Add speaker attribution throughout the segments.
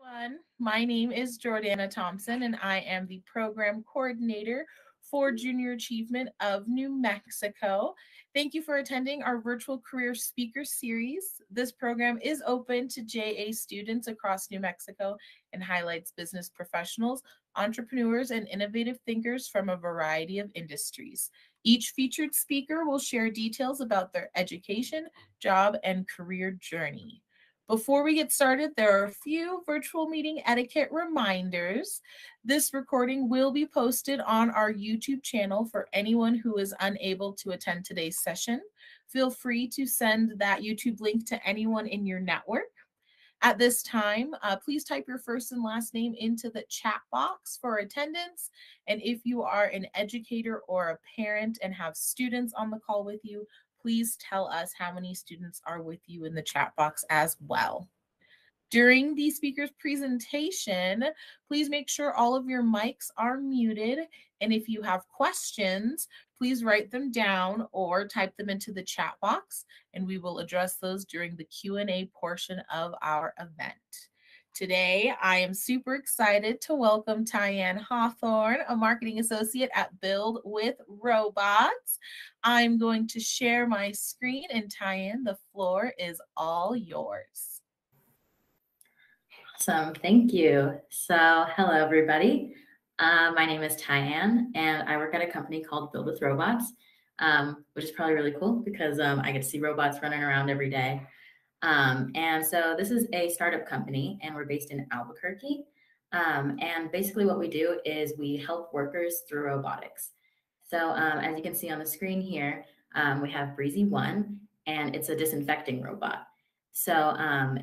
Speaker 1: everyone. My name is Jordana Thompson, and I am the program coordinator for Junior Achievement of New Mexico. Thank you for attending our virtual career speaker series. This program is open to JA students across New Mexico and highlights business professionals, entrepreneurs, and innovative thinkers from a variety of industries. Each featured speaker will share details about their education, job, and career journey. Before we get started, there are a few virtual meeting etiquette reminders. This recording will be posted on our YouTube channel for anyone who is unable to attend today's session. Feel free to send that YouTube link to anyone in your network. At this time, please type your first and last name into the chat box for attendance. And if you are an educator or a parent and have students on the call with you, please tell us how many students are with you in the chat box as well. During the speaker's presentation, please make sure all of your mics are muted. And if you have questions, please write them down or type them into the chat box, and we will address those during the Q&A portion of our event. Today, I am super excited to welcome Tyanne Hawthorne, a marketing associate at Build with Robots. I'm going to share my screen, and Tyanne, the floor is all yours.
Speaker 2: Awesome, thank you. So, hello everybody. My name is Tyanne, and I work at a company called Build with Robots, which is probably really cool because I get to see robots running around every day. And so this is a startup company, and we're based in Albuquerque. And basically what we do is we help workers through robotics. So as you can see on the screen here, we have Breezy One, and it's a disinfecting robot. So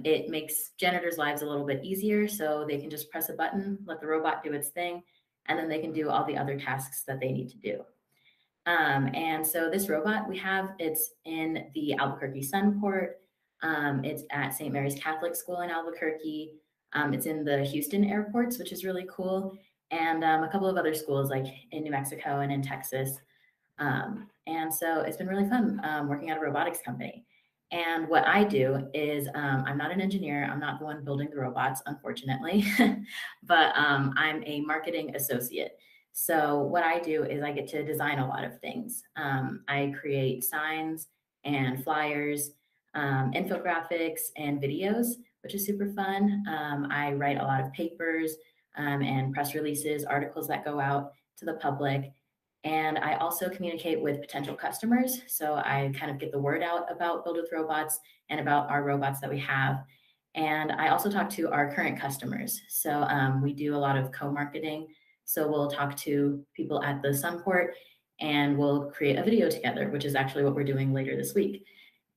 Speaker 2: it makes janitors' lives a little bit easier, so they can just press a button, let the robot do its thing, and then they can do all the other tasks that they need to do. And so this robot it's in the Albuquerque Sunport. It's at St. Mary's Catholic School in Albuquerque. It's in the Houston airports, which is really cool, and a couple of other schools like in New Mexico and in Texas. And so it's been really fun working at a robotics company. And what I do is I'm not an engineer. I'm not the one building the robots, unfortunately, but I'm a marketing associate. So what I do is I get to design a lot of things. I create signs and flyers, infographics and videos, which is super fun. I write a lot of papers and press releases, articles that go out to the public. And I also communicate with potential customers. So I kind of get the word out about Build with Robots and about our robots that we have. And I also talk to our current customers. So we do a lot of co-marketing. So we'll talk to people at the Sunport and we'll create a video together, which is actually what we're doing later this week.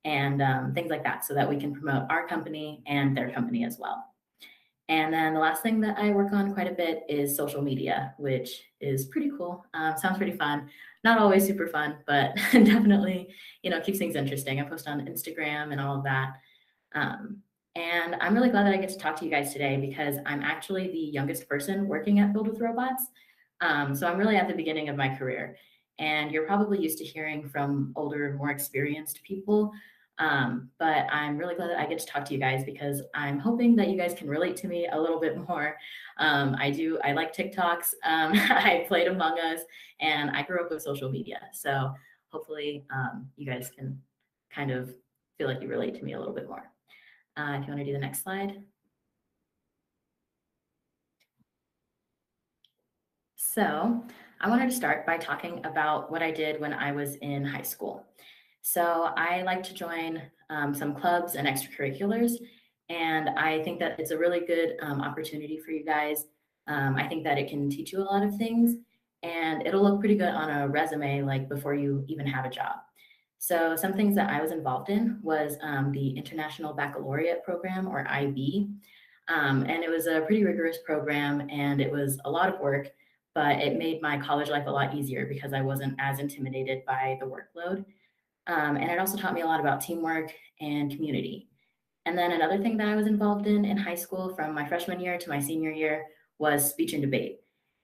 Speaker 2: And things like that, so that we can promote our company and their company as well. And then the last thing that I work on quite a bit is social media, which is pretty cool. Sounds pretty fun. Not always super fun, but definitely, keeps things interesting. I post on Instagram and all of that. And I'm really glad that I get to talk to you guys today because I'm actually the youngest person working at Build with Robots. So I'm really at the beginning of my career. And you're probably used to hearing from older, more experienced people. But I'm really glad that I get to talk to you guys because I'm hoping that you guys can relate to me a little bit more. I like TikToks. I played Among Us and I grew up with social media. So hopefully you guys can kind of feel like you relate to me a little bit more. If you want to do the next slide. So I wanted to start by talking about what I did when I was in high school. So I like to join some clubs and extracurriculars, and I think that it's a really good opportunity for you guys. I think that it can teach you a lot of things, and it'll look pretty good on a resume, like before you even have a job. So some things that I was involved in was the International Baccalaureate Program, or IB, and it was a pretty rigorous program, and it was a lot of work, but it made my college life a lot easier because I wasn't as intimidated by the workload. And it also taught me a lot about teamwork and community. And then another thing that I was involved in high school from my freshman year to my senior year was speech and debate.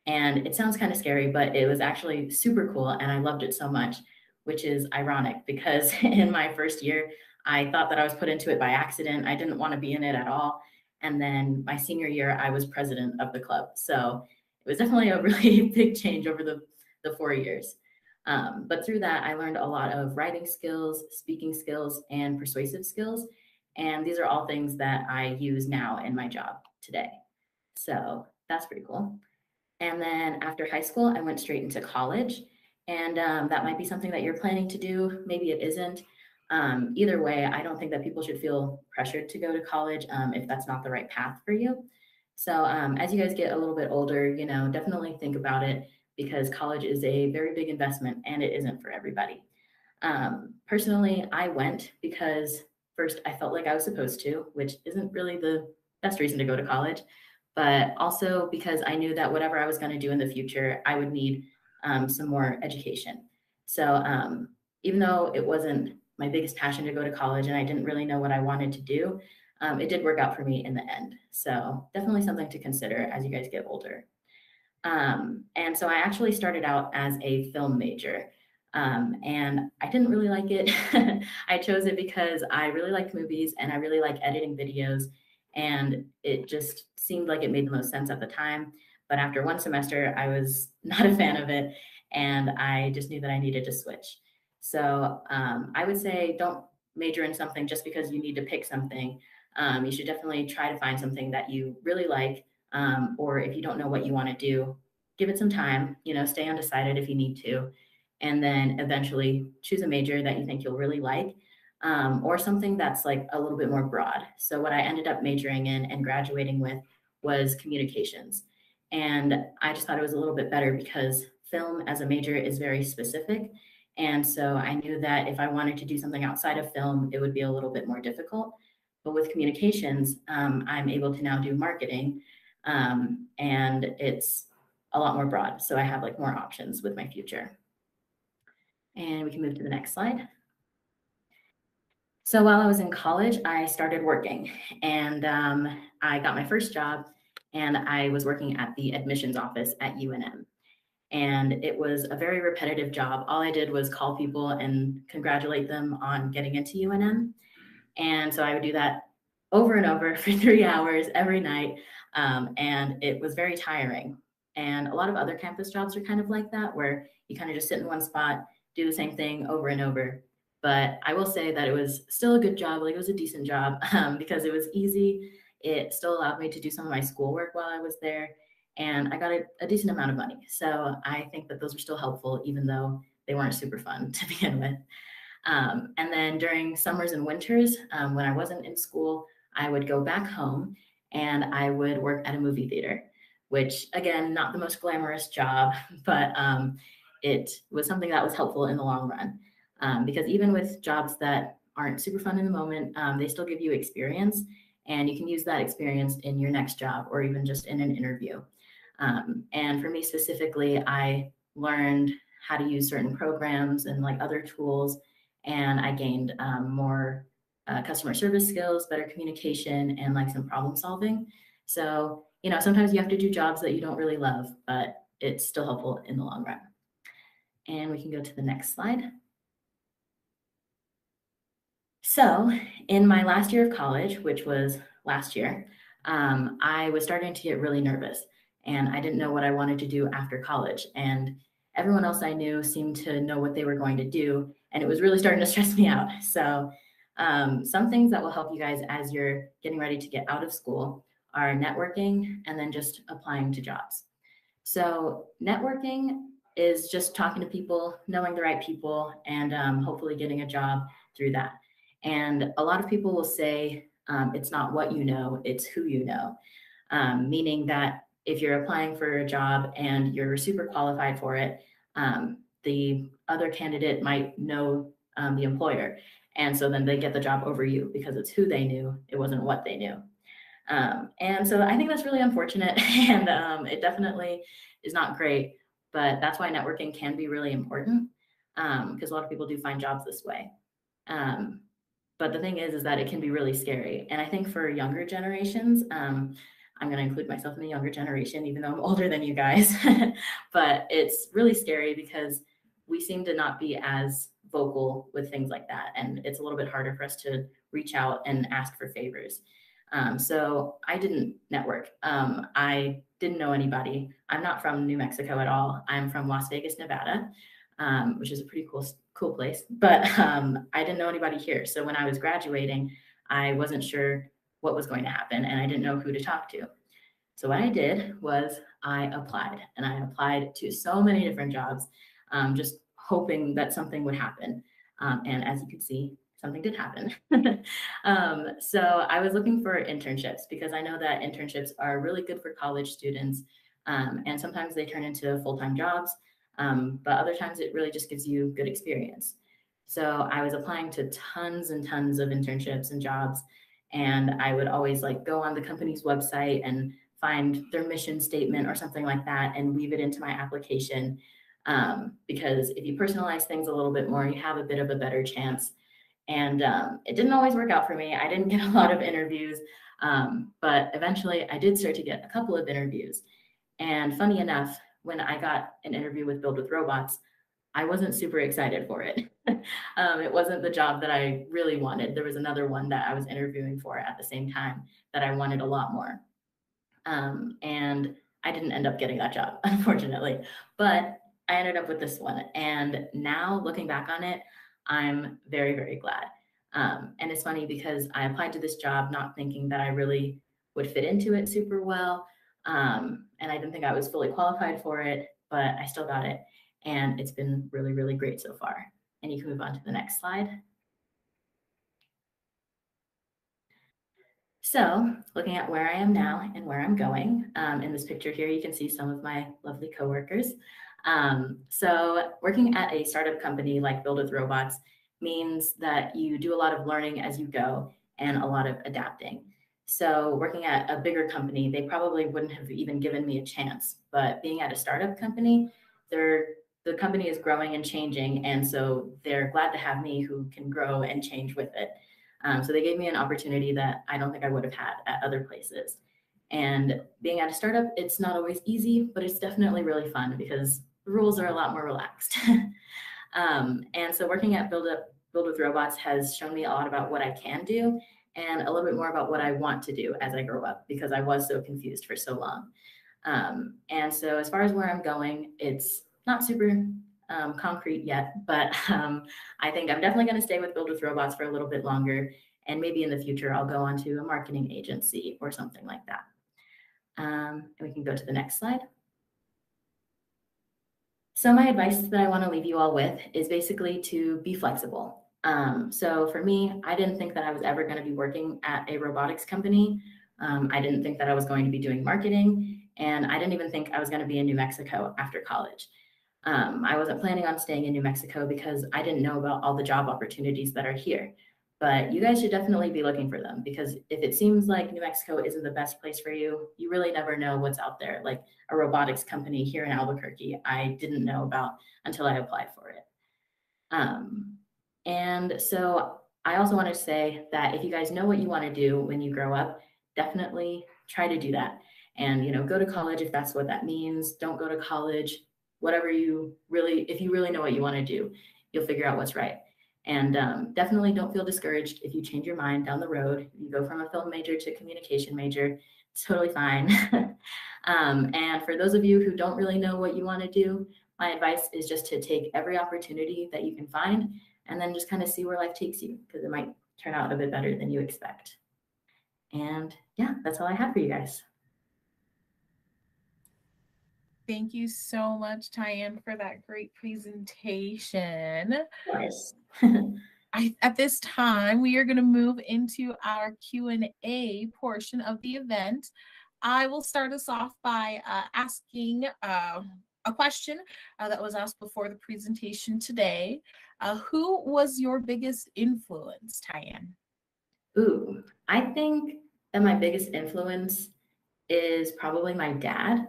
Speaker 2: And it sounds kind of scary, but it was actually super cool and I loved it so much, which is ironic because in my first year, I thought that I was put into it by accident. I didn't want to be in it at all. And then my senior year, I was president of the club. So it was definitely a really big change over the 4 years. But through that, I learned a lot of writing skills, speaking skills, and persuasive skills. And these are all things that I use now in my job today. So that's pretty cool. And then after high school, I went straight into college. And that might be something that you're planning to do. Maybe it isn't. Either way, I don't think that people should feel pressured to go to college if that's not the right path for you. So as you guys get a little bit older, definitely think about it, because college is a very big investment and it isn't for everybody. Personally, I went because first I felt like I was supposed to, which isn't really the best reason to go to college, but also because I knew that whatever I was going to do in the future, I would need some more education. So even though it wasn't my biggest passion to go to college and I didn't really know what I wanted to do, it did work out for me in the end. So definitely something to consider as you guys get older. And so I actually started out as a film major. And I didn't really like it. I chose it because I really liked movies and I really like editing videos. And it just seemed like it made the most sense at the time. But after one semester, I was not a fan of it. And I just knew that I needed to switch. So I would say don't major in something just because you need to pick something. You should definitely try to find something that you really like. Or if you don't know what you want to do, give it some time, stay undecided if you need to, and then eventually choose a major that you think you'll really like, or something that's like a little bit more broad. So what I ended up majoring in and graduating with was communications. And I just thought it was a little bit better because film as a major is very specific. And so I knew that if I wanted to do something outside of film, it would be a little bit more difficult. But with communications, I'm able to now do marketing, and it's a lot more broad. So I have like more options with my future. And we can move to the next slide. So while I was in college, I started working, and I got my first job, and I was working at the admissions office at UNM. And it was a very repetitive job. All I did was call people and congratulate them on getting into UNM. And so I would do that over and over for 3 hours every night. And it was very tiring. And a lot of other campus jobs are kind of like that, where you kind of just sit in one spot, do the same thing over and over. But I will say that it was still a good job. Like, it was a decent job because it was easy. It still allowed me to do some of my schoolwork while I was there. And I got a decent amount of money. So I think that those are still helpful, even though they weren't super fun to begin with. And then during summers and winters, when I wasn't in school, I would go back home and I would work at a movie theater, which, again, not the most glamorous job, but it was something that was helpful in the long run. Because even with jobs that aren't super fun in the moment, they still give you experience, and you can use that experience in your next job or even just in an interview. And for me specifically, I learned how to use certain programs and like other tools, and I gained more customer service skills, better communication, and like some problem solving. So, sometimes you have to do jobs that you don't really love, but it's still helpful in the long run. And we can go to the next slide. So in my last year of college, which was last year, I was starting to get really nervous, and I didn't know what I wanted to do after college. And everyone else I knew seemed to know what they were going to do, and it was really starting to stress me out. So some things that will help you guys as you're getting ready to get out of school are networking and then just applying to jobs. So networking is just talking to people, knowing the right people, and hopefully getting a job through that. And a lot of people will say it's not what you know, it's who you know, meaning that if you're applying for a job and you're super qualified for it, the other candidate might know the employer. And so then they get the job over you because it's who they knew, it wasn't what they knew. And so I think that's really unfortunate, and it definitely is not great, but that's why networking can be really important, because a lot of people do find jobs this way. But the thing is that it can be really scary. And I think for younger generations, I'm going to include myself in the younger generation, even though I'm older than you guys, but it's really scary because we seem to not be as vocal with things like that. And it's a little bit harder for us to reach out and ask for favors. So I didn't network. I didn't know anybody. I'm not from New Mexico at all. I'm from Las Vegas, Nevada, which is a pretty cool place. But I didn't know anybody here. So when I was graduating, I wasn't sure what was going to happen, and I didn't know who to talk to. So what I did was I applied, and I applied to so many different jobs, just hoping that something would happen. And as you can see, something did happen. So I was looking for internships because I know that internships are really good for college students, and sometimes they turn into full-time jobs, but other times it really just gives you good experience. So I was applying to tons and tons of internships and jobs, and I would always like go on the company's website and find their mission statement or something like that and weave it into my application. Because if you personalize things a little bit more, you have a bit of a better chance. And it didn't always work out for me. I didn't get a lot of interviews, but eventually I did start to get a couple of interviews. And funny enough, when I got an interview with Build with Robots, I wasn't super excited for it. It wasn't the job that I really wanted. There was another one that I was interviewing for at the same time that I wanted a lot more. And I didn't end up getting that job, unfortunately, but I ended up with this one. And now looking back on it, I'm very, very glad. And it's funny because I applied to this job not thinking that I really would fit into it super well. And I didn't think I was fully qualified for it, but I still got it. And it's been really, really great so far. And you can move on to the next slide. So looking at where I am now and where I'm going, in this picture here, you can see some of my lovely coworkers. So working at a startup company like Build with Robots means that you do a lot of learning as you go and a lot of adapting. So working at a bigger company, they probably wouldn't have even given me a chance. But being at a startup company, the company is growing and changing. And so they're glad to have me who can grow and change with it. So they gave me an opportunity that I don't think I would have had at other places. And being at a startup, it's not always easy, but it's definitely really fun because the rules are a lot more relaxed. And so working at Build with Robots has shown me a lot about what I can do and a little bit more about what I want to do as I grow up because I was so confused for so long. And so as far as where I'm going, it's not super concrete yet, but I think I'm definitely going to stay with Build with Robots for a little bit longer. And maybe in the future, I'll go on to a marketing agency or something like that. And we can go to the next slide. So my advice that I want to leave you all with is basically to be flexible. So for me, I didn't think that I was ever going to be working at a robotics company. I didn't think that I was going to be doing marketing, and I didn't even think I was going to be in New Mexico after college. I wasn't planning on staying in New Mexico because I didn't know about all the job opportunities that are here. But you guys should definitely be looking for them because if it seems like New Mexico isn't the best place for you, you really never know what's out there. Like a robotics company here in Albuquerque, I didn't know about until I applied for it. And so I also want to say that if you guys know what you want to do when you grow up, definitely try to do that. And, go to college if that's what that means. Don't go to college. Whatever if you really know what you want to do, you'll figure out what's right. And definitely don't feel discouraged if you change your mind down the road. You go from a film major to communication major, it's totally fine. And for those of you who don't really know what you want to do, my advice is just to take every opportunity that you can find and then just kind of see where life takes you because it might turn out a bit better than you expect. And yeah, that's all I have for you guys.
Speaker 1: Thank you so much, Tyanne, for that great presentation.
Speaker 2: Of course.
Speaker 1: At this time, we are going to move into our Q&A portion of the event. I will start us off by asking a question that was asked before the presentation today. Who was your biggest influence, Tyanne?
Speaker 2: Ooh, I think that my biggest influence is probably my dad.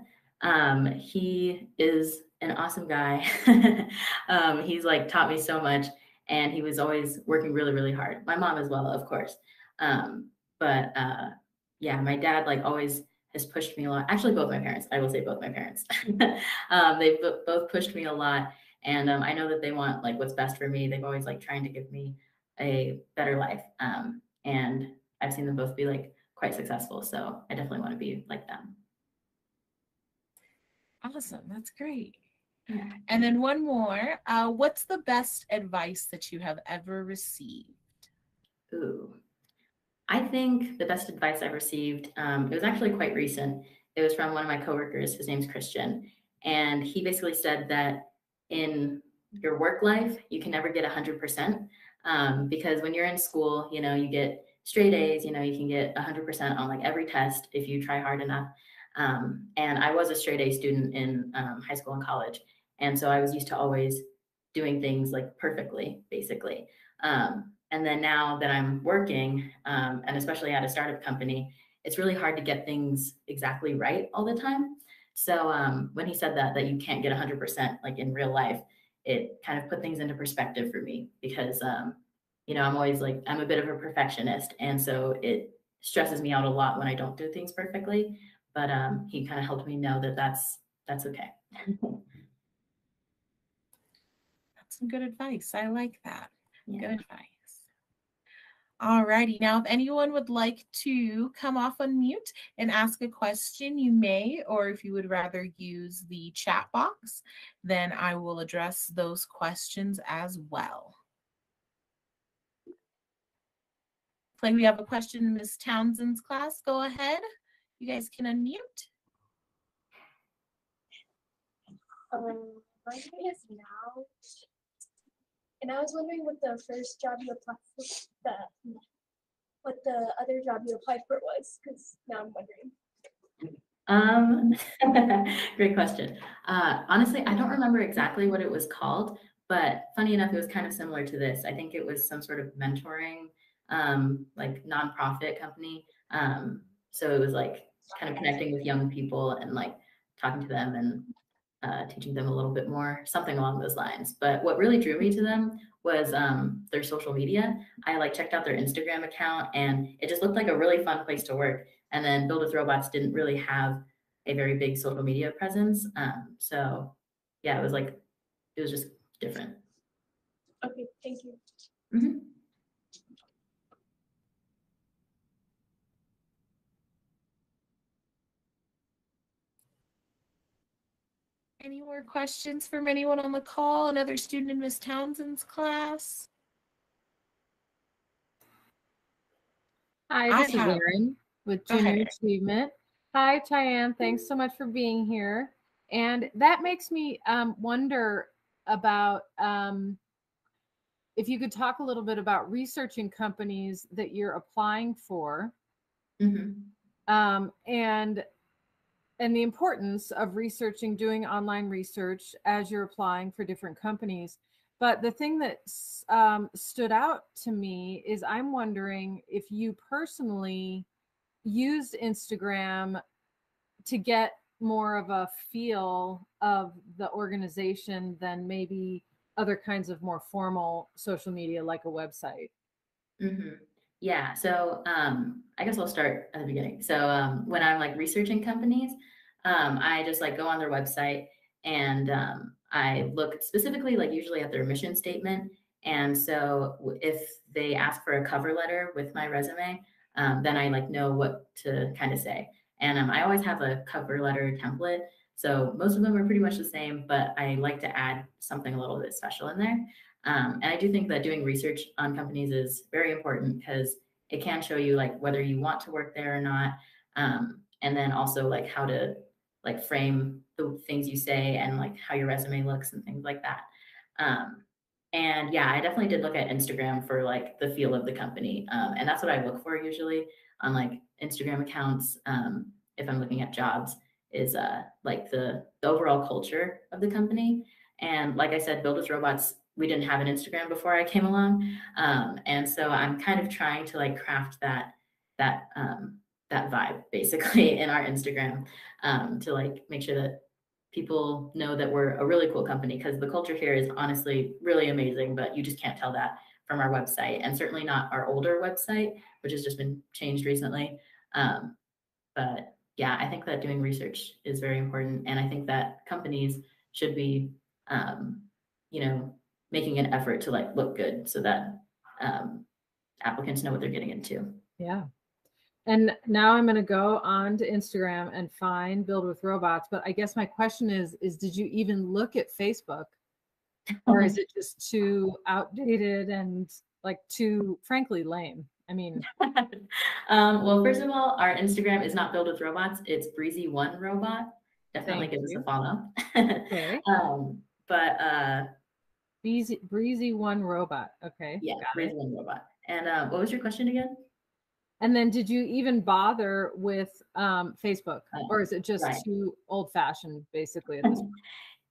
Speaker 2: He is an awesome guy. He's like taught me so much and he was always working really, really hard. My mom as well, of course. But yeah, my dad like always has pushed me a lot. Actually, both my parents, I will say both my parents. They both pushed me a lot. And I know that they want like what's best for me. They've always like trying to give me a better life. And I've seen them both be like quite successful. So I definitely want to be like them.
Speaker 1: Awesome. That's great.
Speaker 2: Yeah.
Speaker 1: And then one more. What's the best advice that you have ever received?
Speaker 2: Ooh. I think the best advice I've received, it was actually quite recent. It was from one of my coworkers. His name's Christian. And he basically said that in your work life, you can never get 100%, because when you're in school, you get straight A's, you can get 100% on like every test if you try hard enough. And I was a straight A student in high school and college. And so I was used to always doing things like perfectly, basically. And then now that I'm working, and especially at a startup company, it's really hard to get things exactly right all the time. So when he said that you can't get 100% like in real life, it kind of put things into perspective for me because I'm always like I'm a bit of a perfectionist, and so it stresses me out a lot when I don't do things perfectly. But he kind of helped me know that that's okay.
Speaker 1: That's some good advice. I like that.
Speaker 2: Yeah.
Speaker 1: Good advice. Alrighty. Now, if anyone would like to come off on mute and ask a question, you may, or if you would rather use the chat box, then I will address those questions as well. Like we have a question in Ms. Townsend's class. Go ahead. You guys can unmute.
Speaker 3: My name is now, and I was wondering what the first job you applied for, what the other job you applied for was, because now I'm wondering.
Speaker 2: Great question. Honestly, I don't remember exactly what it was called, but funny enough, it was kind of similar to this. I think it was some sort of mentoring, like nonprofit company. So it was like kind of connecting with young people and like talking to them and teaching them a little bit more, something along those lines. But what really drew me to them was their social media. I like checked out their Instagram account, and it just looked like a really fun place to work. And then Build With Robots didn't really have a very big social media presence. So yeah, it was just different.
Speaker 3: Okay, thank you.
Speaker 2: Mm-hmm.
Speaker 1: Any more questions from anyone on the call? Another student in Ms. Townsend's class?
Speaker 4: Hi, this is Erin with Junior Achievement. Hi, Tyanne. Thanks so much for being here. And that makes me wonder about if you could talk a little bit about researching companies that you're applying for, and the importance of researching, doing online research as you're applying for different companies. But the thing that stood out to me is I'm wondering if you personally used Instagram to get more of a feel of the organization than maybe other kinds of more formal social media like a website.
Speaker 2: Yeah, so I guess I'll start at the beginning. So when I'm like researching companies, I just like go on their website and I look specifically like usually at their mission statement. And so if they ask for a cover letter with my resume, then I like know what to kind of say. And I always have a cover letter template. So most of them are pretty much the same, but I like to add something a little bit special in there. And I do think that doing research on companies is very important because it can show you like whether you want to work there or not. And then also like how to like frame the things you say and like how your resume looks and things like that. And yeah, I definitely did look at Instagram for like the feel of the company. And that's what I look for usually on like Instagram accounts. If I'm looking at jobs is like the overall culture of the company. And like I said, Build With Robots, we didn't have an Instagram before I came along. And so I'm kind of trying to like craft that vibe basically in our Instagram to like make sure that people know that we're a really cool company because the culture here is honestly really amazing, but you just can't tell that from our website and certainly not our older website, which has just been changed recently. But yeah, I think that doing research is very important. And I think that companies should be, making an effort to like look good so that applicants know what they're getting into.
Speaker 4: Yeah. And now I'm going to go on to Instagram and find Build with Robots. But I guess my question is did you even look at Facebook, or is it just too outdated and like too, frankly, lame? I mean,
Speaker 2: Well, first of all, our Instagram is not Build with Robots. It's Breezy One Robot. Definitely
Speaker 4: thank
Speaker 2: give us
Speaker 4: you.
Speaker 2: a follow.
Speaker 4: Okay.
Speaker 2: But
Speaker 4: Breezy One Robot. Okay.
Speaker 2: yeah,
Speaker 4: Got
Speaker 2: Breezy
Speaker 4: it.
Speaker 2: One Robot. And what was your question again?
Speaker 4: And then did you even bother with Facebook, or is it just
Speaker 2: Right.
Speaker 4: too old fashioned basically at this point?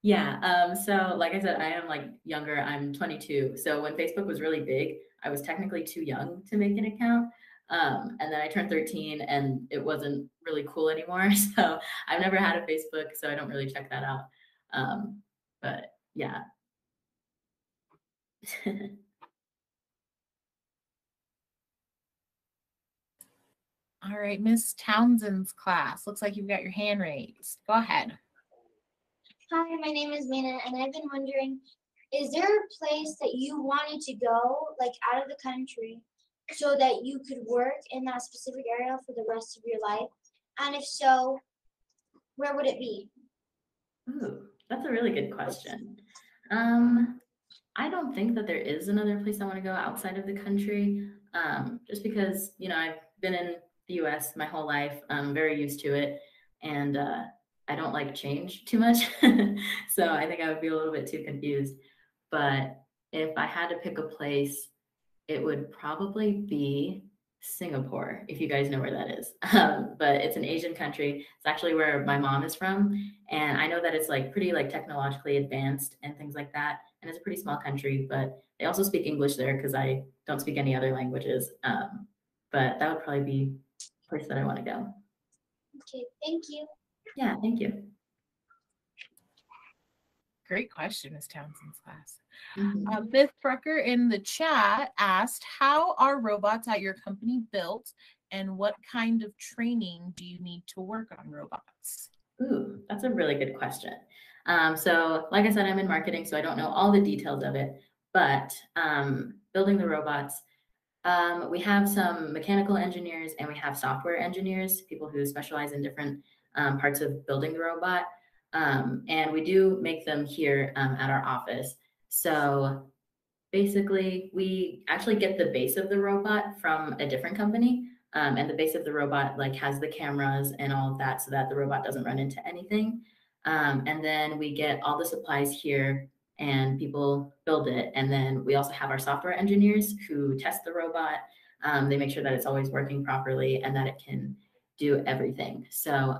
Speaker 2: Yeah. So like I said, I am like younger. I'm 22. So when Facebook was really big, I was technically too young to make an account. And then I turned 13 and it wasn't really cool anymore. So I've never had a Facebook, so I don't really check that out. But yeah.
Speaker 1: All right, Miss Townsend's class. Looks like you've got your hand raised. Go ahead.
Speaker 3: Hi, my name is Mina, and I've been wondering, is there a place that you wanted to go, like out of the country, so that you could work in that specific area for the rest of your life? And if so, where would it be?
Speaker 2: Ooh, that's a really good question. I don't think that there is another place I want to go outside of the country, just because, you know, I've been in the US my whole life. I'm very used to it, and I don't like change too much. So I think I would be a little bit too confused. But if I had to pick a place, it would probably be Singapore, if you guys know where that is. But it's an Asian country. It's actually where my mom is from. And I know that it's like pretty like technologically advanced and things like that. And it's a pretty small country, but they also speak English there because I don't speak any other languages. But that would probably be a place that I want to go.
Speaker 3: Okay, thank you.
Speaker 2: Yeah, thank you.
Speaker 1: Great question, Miss Townsend's class.
Speaker 2: Mhm.
Speaker 1: Beth Brucker in the chat asked, how are robots at your company built, and what kind of training do you need to work on robots?
Speaker 2: Ooh, that's a really good question. So like I said, I'm in marketing, so I don't know all the details of it, but building the robots, we have some mechanical engineers and we have software engineers, people who specialize in different parts of building the robot. And we do make them here at our office. So basically, we actually get the base of the robot from a different company. And the base of the robot like has the cameras and all of that so that the robot doesn't run into anything. And then we get all the supplies here and people build it. And then we also have our software engineers who test the robot. They make sure that it's always working properly and that it can do everything. So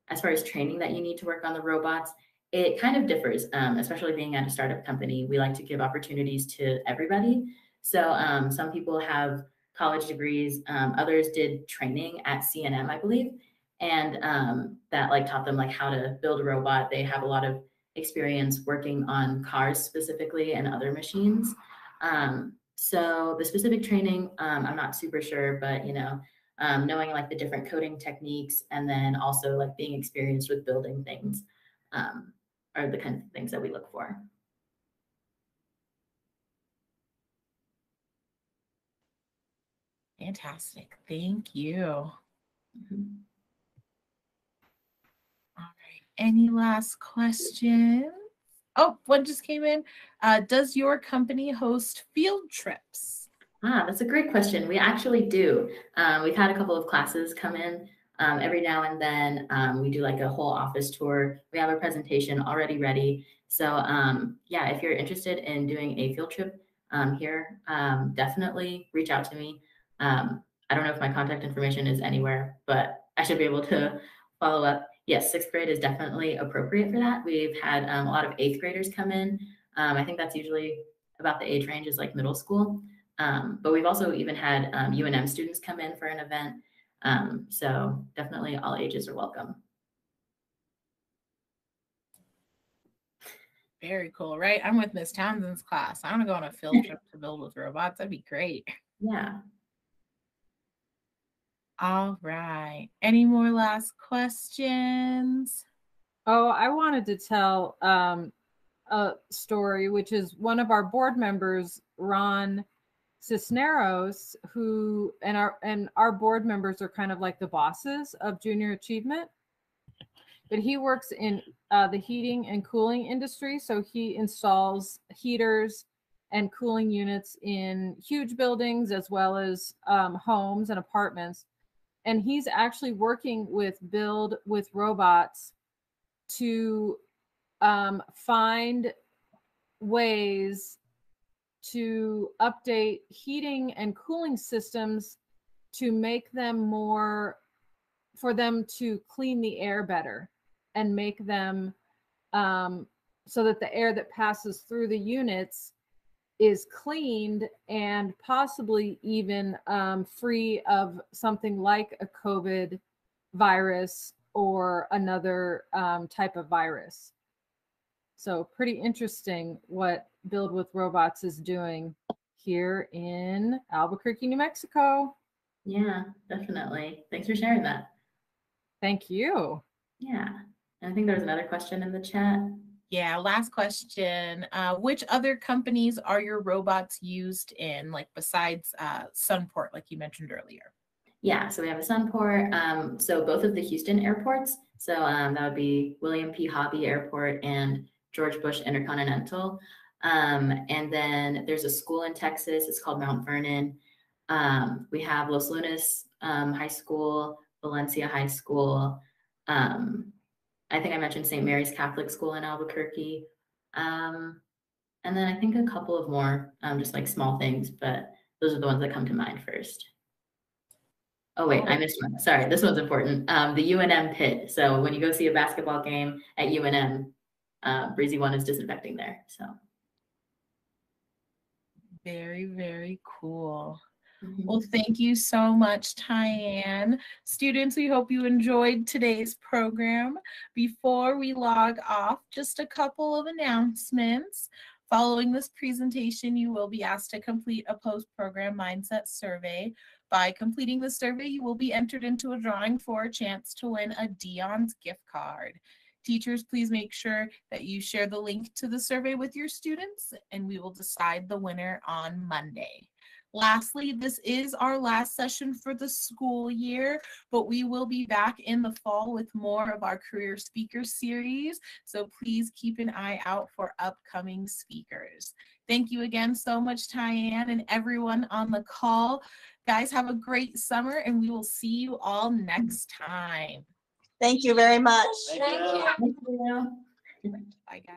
Speaker 2: as far as training that you need to work on the robots, it kind of differs, especially being at a startup company. We like to give opportunities to everybody. So some people have college degrees, others did training at CNM, I believe, and that like taught them like how to build a robot. They have a lot of experience working on cars specifically and other machines. So the specific training, I'm not super sure, but you know, knowing like the different coding techniques and then also like being experienced with building things. Are the kinds of things that we look for.
Speaker 1: Fantastic. Thank you. All right. Any last questions? Oh, one just came in. Does your company host field trips?
Speaker 2: That's a great question. We actually do. We've had a couple of classes come in every now and then. We do like a whole office tour. We have a presentation already ready. So yeah, if you're interested in doing a field trip here, definitely reach out to me. I don't know if my contact information is anywhere, but I should be able to follow up. Yes, sixth grade is definitely appropriate for that. We've had a lot of eighth graders come in. I think that's usually about the age range is like middle school. But we've also even had UNM students come in for an event. So definitely all ages are welcome.
Speaker 1: Very cool, right? I'm with Miss Townsend's class. I want to go on a field trip to build with robots. That'd be great.
Speaker 2: Yeah.
Speaker 1: All right. Any more last questions?
Speaker 4: Oh, I wanted to tell a story, which is one of our board members, Ron, Cisneros, who and our board members are kind of like the bosses of junior achievement, but he works in the heating and cooling industry. So he installs heaters and cooling units in huge buildings as well as homes and apartments. And he's actually working with Build with Robots to find ways to update heating and cooling systems to make them more, for them to clean the air better and make them so that the air that passes through the units is cleaned and possibly even free of something like a COVID virus or another type of virus. So pretty interesting what Build with Robots is doing here in Albuquerque, New Mexico.
Speaker 2: Yeah, definitely. Thanks for sharing that.
Speaker 4: Thank you.
Speaker 2: Yeah. And I think there was another question in the chat.
Speaker 1: Yeah, last question. Which other companies are your robots used in, like besides Sunport, like you mentioned earlier?
Speaker 2: Yeah, so we have a Sunport. So both of the Houston airports. So that would be William P. Hobby Airport and George Bush Intercontinental. And then there's a school in Texas. It's called Mount Vernon. We have Los Lunas High School, Valencia High School. I think I mentioned St. Mary's Catholic School in Albuquerque. And then I think a couple of more, just like small things, but those are the ones that come to mind first. Oh, wait, I missed one. Sorry, this one's important. The UNM pit. So when you go see a basketball game at UNM, Breezy One is disinfecting there. So
Speaker 1: very, very cool. Well, thank you so much, Tyanne. Students, we hope you enjoyed today's program. Before we log off, just a couple of announcements. Following this presentation, you will be asked to complete a post-program mindset survey. By completing the survey, you will be entered into a drawing for a chance to win a Dion's gift card. Teachers, please make sure that you share the link to the survey with your students, and we will decide the winner on Monday. Lastly, this is our last session for the school year, but we will be back in the fall with more of our career speaker series. So please keep an eye out for upcoming speakers. Thank you again so much, Tyanne, and everyone on the call. Guys, have a great summer, and we will see you all next time.
Speaker 5: Thank you very much.
Speaker 3: Thank you.
Speaker 2: thank you.
Speaker 1: Bye, guys.